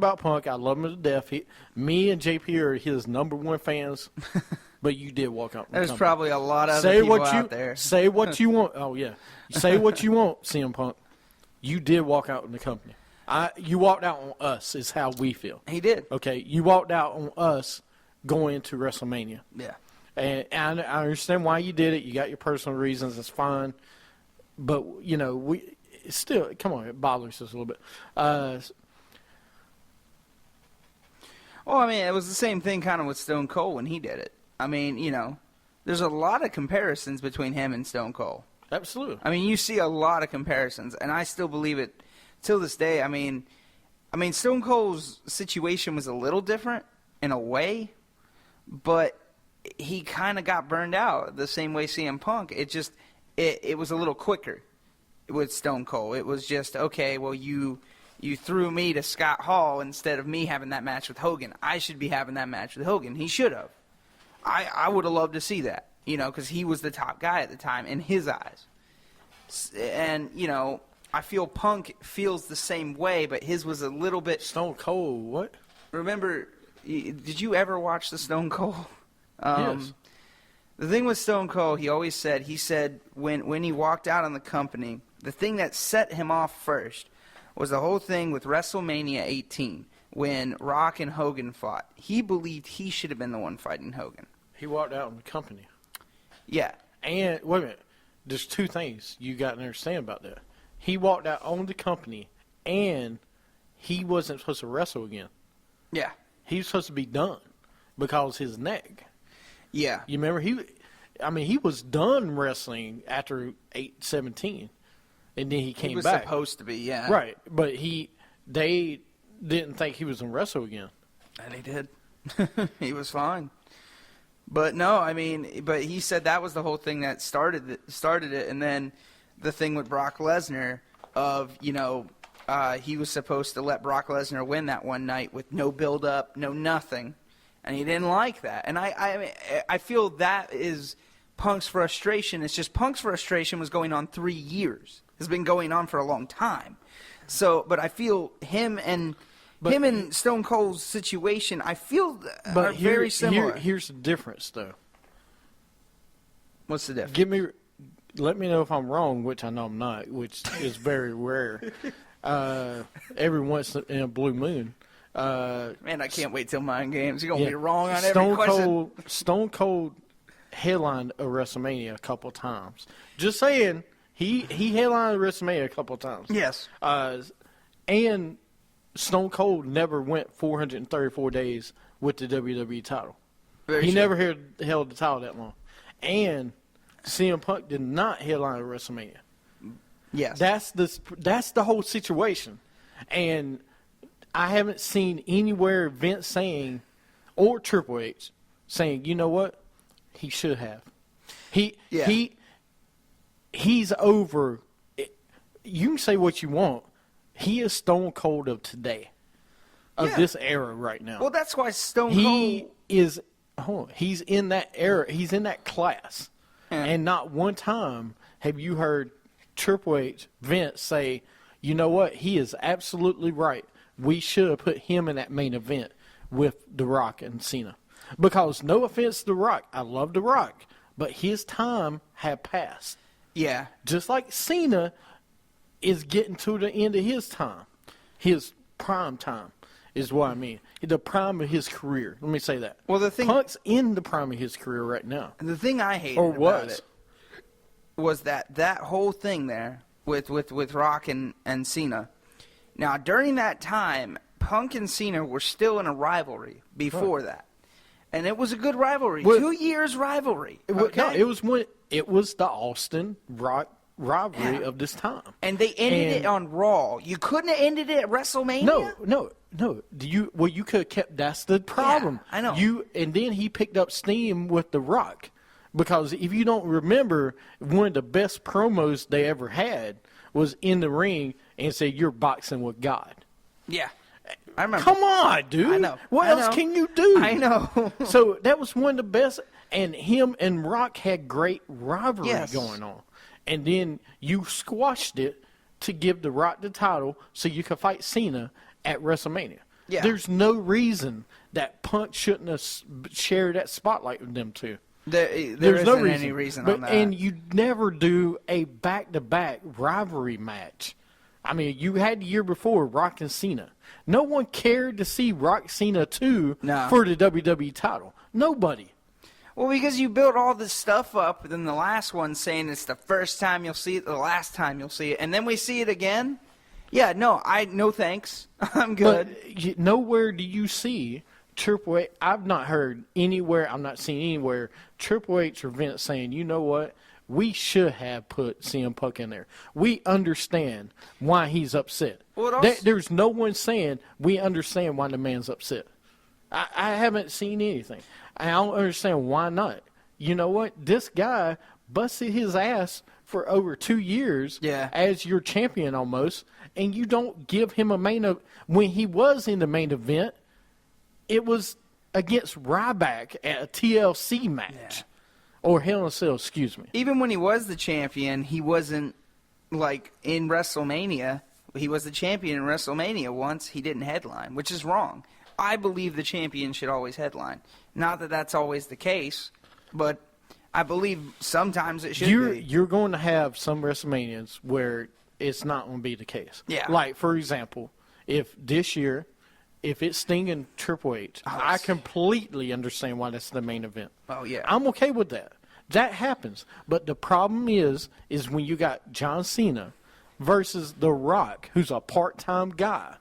about Punk. I love him to death. Me and JP are his #1 fans. But you did walk out. There's probably a lot of other people out there. Say what you want. Oh, yeah. Say what you want, CM Punk. You did walk out in the company. You walked out on us is how we feel. He did. Okay. You walked out on us going into WrestleMania. Yeah. And I understand why you did it. You got your personal reasons. It's fine. But, you know, come on, it bothers us a little bit. Well, I mean, it was the same thing kind of with Stone Cold when he did it. I mean, you know, there's a lot of comparisons between him and Stone Cold. Absolutely. I mean, you see a lot of comparisons, and I still believe it till this day. I mean, Stone Cold's situation was a little different in a way, but he kind of got burned out the same way CM Punk. It was a little quicker with Stone Cold. It was just, okay, well, you threw me to Scott Hall instead of me having that match with Hogan. I should be having that match with Hogan. He should have. I would have loved to see that, you know, because he was the top guy at the time in his eyes. And, you know, I feel Punk feels the same way, but his was a little bit... Stone Cold, what? Remember, did you ever watch the Stone Cold? Yes. The thing with Stone Cold, he said when he walked out on the company, the thing that set him off first was the whole thing with WrestleMania 18 when Rock and Hogan fought. He believed he should have been the one fighting Hogan. He walked out on the company. Yeah. And, wait a minute, there's two things you got to understand about that. He walked out on the company, and he wasn't supposed to wrestle again. Yeah. He was supposed to be done because his neck. Yeah. You remember, he was done wrestling after 8/17, and then he came back. He was supposed to be, yeah. Right, but they didn't think he was going to wrestle again. And he did. He was fine. But no, I mean, but he said that was the whole thing that started it, and then the thing with Brock Lesnar of, you know, he was supposed to let Brock Lesnar win that one night with no build-up, no nothing, and he didn't like that. And I feel that is Punk's frustration. It's just Punk's frustration was going on 3 years. It's been going on for a long time. So, but I feel him and Stone Cold's situation, I feel are very similar. Here's the difference, though. What's the difference? Let me know if I'm wrong, which I know I'm not, which is very rare. Every once in a blue moon. Man, I can't wait till Mind Games. You're going to be wrong on every question. Stone Cold headlined a WrestleMania a couple times. Just saying, he headlined a WrestleMania a couple times. Yes. And Stone Cold never went 434 days with the WWE title. He never held the title that long. And CM Punk did not headline a WrestleMania. Yes. That's the whole situation. And I haven't seen anywhere Vince saying, or Triple H saying, you know what? He should have. He's over. You can say what you want. He is Stone Cold of today, of this era right now. Well, that's why Stone Cold is. He's in that era. He's in that class. Yeah. And not one time have you heard Triple H, Vince say, you know what? He is absolutely right. We should have put him in that main event with The Rock and Cena. Because no offense to The Rock, I love The Rock, but his time had passed. Yeah. Just like Cena is getting to the end of his time. His prime time is what I mean. The prime of his career. Let me say that. Well, Punk's in the prime of his career right now. The thing I hated about it was that whole thing there with Rock and Cena. Now, during that time, Punk and Cena were still in a rivalry before that. And it was a good rivalry. 2 years rivalry. Okay? No, it was the Austin Rock rivalry of this time. And they ended it on Raw. You couldn't have ended it at WrestleMania? No. You could have kept. That's the problem. Yeah, I know. And then he picked up steam with The Rock, because if you don't remember, one of the best promos they ever had was in the ring and said, "You're boxing with God." Yeah, I remember. Come on, dude. I know. What else can you do? I know. So that was one of the best. And him and Rock had great rivalry going on. And then you squashed it to give The Rock the title so you could fight Cena at WrestleMania. Yeah. There's no reason that Punk shouldn't have shared that spotlight with them two. There There's isn't no reason. any reason But, on that. And you never do a back-to-back rivalry match. I mean, you had the year before Rock and Cena. No one cared to see Rock Cena 2 for the WWE title. Nobody. Well, because you built all this stuff up in the last one saying it's the first time you'll see it, the last time you'll see it, and then we see it again. Yeah, no thanks. I'm good. But nowhere do you see Triple H. I've not heard anywhere, I'm not seeing anywhere, Triple H or Vince saying, you know what? We should have put CM Punk in there. We understand why he's upset. Well, There's no one saying we understand why the man's upset. I haven't seen anything. I don't understand why not. You know what? This guy busted his ass for over 2 years as your champion almost, and you don't give him a main event. When he was in the main event, it was against Ryback at a TLC match. Yeah. Or Hell in a Cell, excuse me. Even when he was the champion, he wasn't, like, in WrestleMania. He was the champion in WrestleMania once. He didn't headline, which is wrong. I believe the champion should always headline. Not that that's always the case, but I believe sometimes it should be. You're going to have some WrestleManias where it's not going to be the case. Yeah. Like, for example, if this year, if it's Sting and Triple H, I completely understand why that's the main event. Oh, yeah. I'm okay with that. That happens. But the problem is when you got John Cena versus The Rock, who's a part-time guy,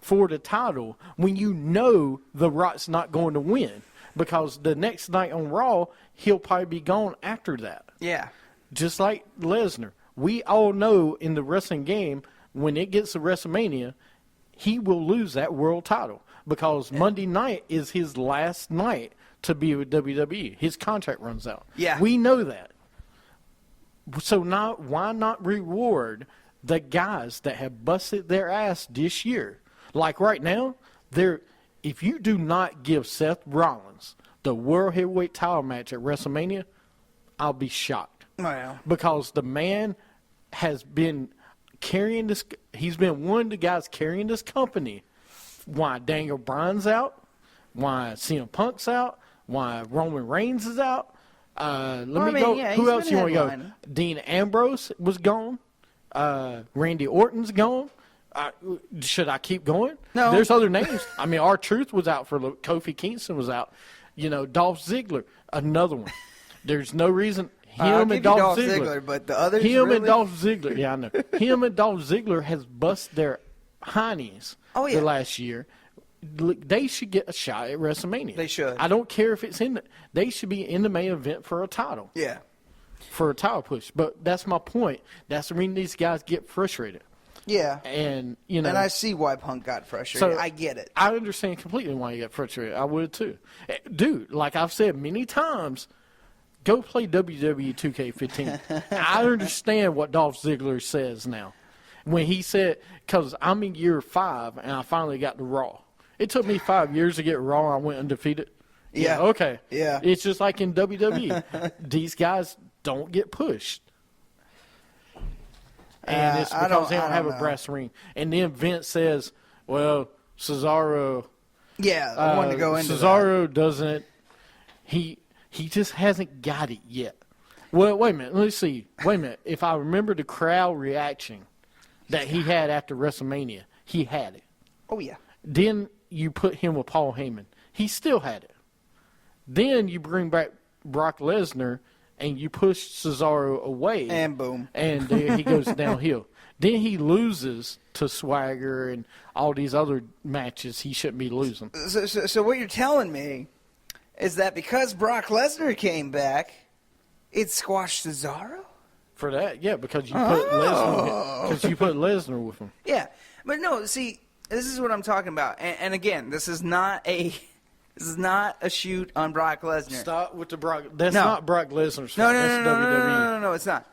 for the title, when you know The Rock's not going to win. Because the next night on Raw, he'll probably be gone after that. Yeah. Just like Lesnar. We all know in the wrestling game, when it gets to WrestleMania, he will lose that world title because Monday night is his last night to be with WWE. His contract runs out. Yeah. We know that. So now, why not reward the guys that have busted their ass this year? Like right now, if you do not give Seth Rollins the World Heavyweight title match at WrestleMania, I'll be shocked. Well. Because the man has been carrying this. He's been one of the guys carrying this company. Why Daniel Bryan's out? Why CM Punk's out? Why Roman Reigns is out? Who else you want to go? Dean Ambrose was gone. Randy Orton's gone. Should I keep going? No. There's other names. I mean, R-Truth was out for Kofi Kingston was out. Dolph Ziggler, another one. There's no reason. Him and Dolph Ziggler, but the others and Dolph Ziggler, yeah, I know. Him and Dolph Ziggler has bust their heinies the last year. They should get a shot at WrestleMania. They should. I don't care if it's they should be in the main event for a title. Yeah. For a title push. But that's my point. That's the reason these guys get frustrated. Yeah. And, And I see why Punk got frustrated. I get it. I understand completely why you got frustrated. I would too. Dude, like I've said many times, go play WWE 2K15. I understand what Dolph Ziggler says now. When he said, because I'm in year 5 and I finally got to Raw. It took me 5 years to get Raw. I went undefeated. Yeah. Okay. Yeah. It's just like in WWE. These guys don't get pushed. And it's because they don't have a brass ring. And then Vince says, well, Cesaro. Yeah, I wanted to go into Cesaro doesn't. He just hasn't got it yet. Well, wait a minute. Let's see. Wait a minute. If I remember the crowd reaction that he had after WrestleMania, he had it. Oh, yeah. Then you put him with Paul Heyman. He still had it. Then you bring back Brock Lesnar and you push Cesaro away. And boom. And he goes downhill. Then he loses to Swagger and all these other matches he shouldn't be losing. So what you're telling me is that because Brock Lesnar came back, it squashed Cesaro? For that, yeah, because you put Lesnar with him. Yeah, but no, see, this is what I'm talking about. And again, this is not a shoot on Brock Lesnar. Stop with the Brock. That's not Brock Lesnar's fault. That's WWE. No, it's not.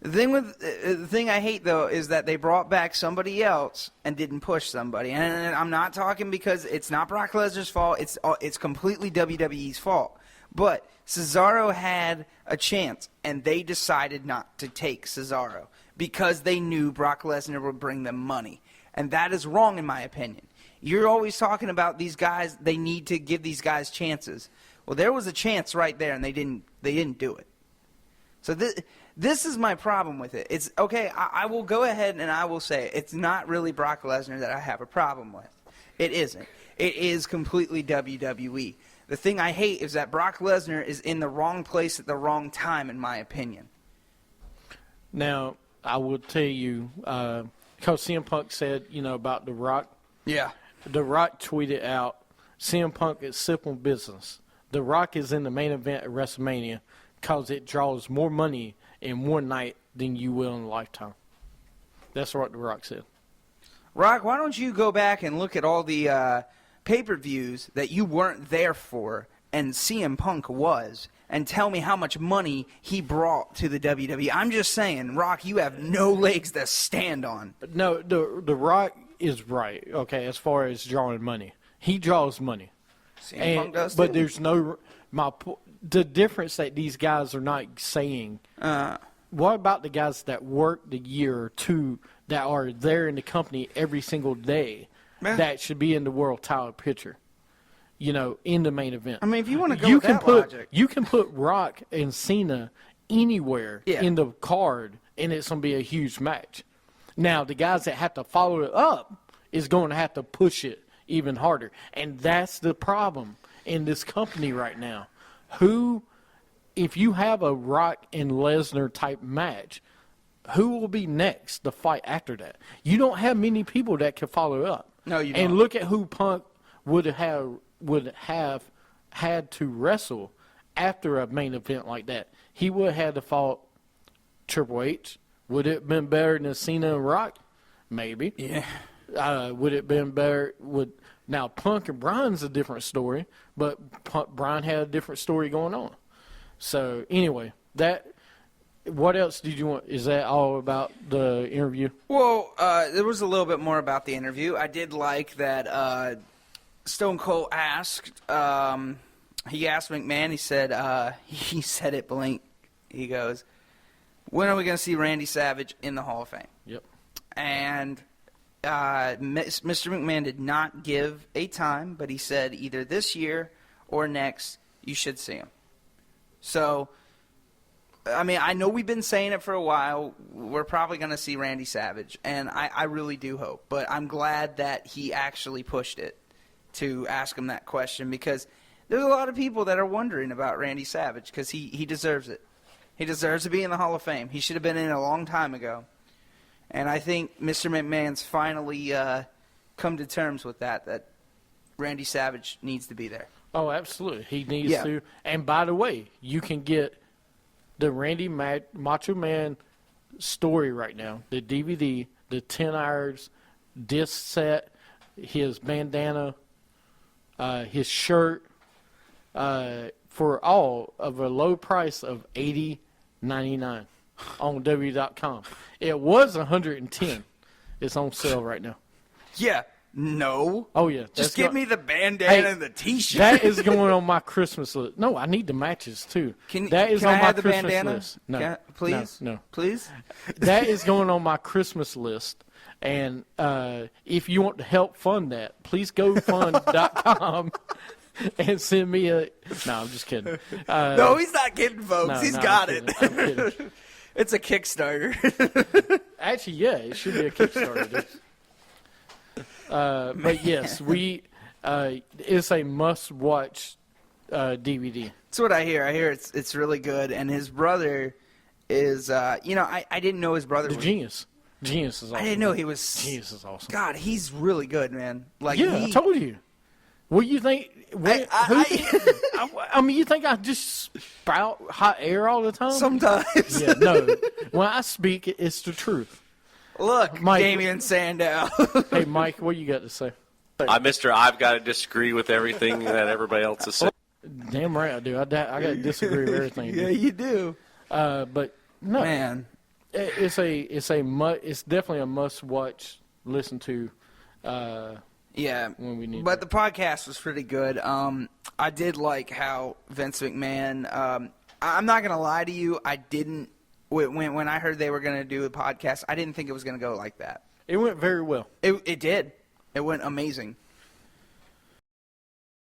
The thing I hate though is that they brought back somebody else and didn't push somebody. And I'm not talking because it's not Brock Lesnar's fault. It's completely WWE's fault. But Cesaro had a chance, and they decided not to take Cesaro because they knew Brock Lesnar would bring them money. And that is wrong in my opinion. You're always talking about these guys. They need to give these guys chances. Well, there was a chance right there, and they didn't do it. So this is my problem with it. It's okay. I will go ahead and I will say it's not really Brock Lesnar that I have a problem with. It isn't. It is completely WWE. The thing I hate is that Brock Lesnar is in the wrong place at the wrong time, in my opinion. Now, I will tell you, because CM Punk said, about The Rock. Yeah. The Rock tweeted out, CM Punk is simple business. The Rock is in the main event at WrestleMania because it draws more money in one night than you will in a lifetime. That's what The Rock said. Rock, why don't you go back and look at all the pay-per-views that you weren't there for and CM Punk was, and tell me how much money he brought to the WWE. I'm just saying, Rock, you have no legs to stand on. No, the Rock is right, okay, as far as drawing money. He draws money. CM Punk does but too. there's the difference that these guys are not saying. What about the guys that work the year or two that are there in the company every single day that should be in the world title picture? In the main event. I mean, if you want to go with that logic. You can put Rock and Cena anywhere in the card, and it's going to be a huge match. Now, the guys that have to follow it up is going to have to push it even harder. And that's the problem in this company right now. If you have a Rock and Lesnar type match, who will be next to fight after that? You don't have many people that can follow up. No, you don't. And look at who Punk would have had to wrestle after a main event like that. He would have had to fight Triple H. Would it have been better than Cena and Rock? Maybe. Yeah. Would it have been better? Now, Punk and Bryan's a different story, but Bryan had a different story going on. So, anyway, what else did you want? Is that all about the interview? Well, there was a little bit more about the interview. I did like that Stone Cold asked, he asked McMahon, he said it blank. He goes, when are we going to see Randy Savage in the Hall of Fame? Yep. And Mr. McMahon did not give a time, but he said either this year or next you should see him. So, I mean, I know we've been saying it for a while. We're probably going to see Randy Savage, and I really do hope. But I'm glad that he actually pushed it to ask him that question, because there's a lot of people that are wondering about Randy Savage, because he deserves it. He deserves to be in the Hall of Fame. He should have been in a long time ago. And I think Mr. McMahon's finally come to terms with that Randy Savage needs to be there. Oh, absolutely. He needs to. And by the way, you can get the Randy Macho Man story right now, the DVD, the 10 hours disc set, his bandana, his shirt, for all of a low price of $80.99 on W.com. It was $110. It's on sale right now. Yeah. No. Oh, yeah. Just give me the bandana and the T-shirt. That is going on my Christmas list. No, I need the matches, too. That is on I my have the Christmas bandana? list. No. Please? No. Please? That is going on my Christmas list. And if you want to help fund that, please go fund.com and send me a... No, I'm just kidding. No, he's not kidding, folks. No, He's no, got I'm it. kidding. It's a Kickstarter. Actually, yeah, it should be a Kickstarter. But yes, it's a must-watch DVD. That's what I hear. I hear it's really good. And his brother is, I didn't know his brother was... Genius. Genius is awesome. I didn't know he was... Genius is awesome. God, he's really good, man. Like, yeah, I told you. What do you think? I mean, you think I just spout hot air all the time? Sometimes. Yeah, no. When I speak, it's the truth. Look, Mike, Damian Sandow. Hey, Mike, what you got to say? I've got to disagree with everything that everybody else is saying. Damn right I do. I got to disagree with everything. Yeah, you do. But no, Man. it's definitely a must-watch, listen to. Yeah, when we need but the podcast was pretty good. I did like how Vince McMahon. I'm not gonna lie to you. I didn't when I heard they were gonna do a podcast. I didn't think it was gonna go like that. It went very well. It did. It went amazing.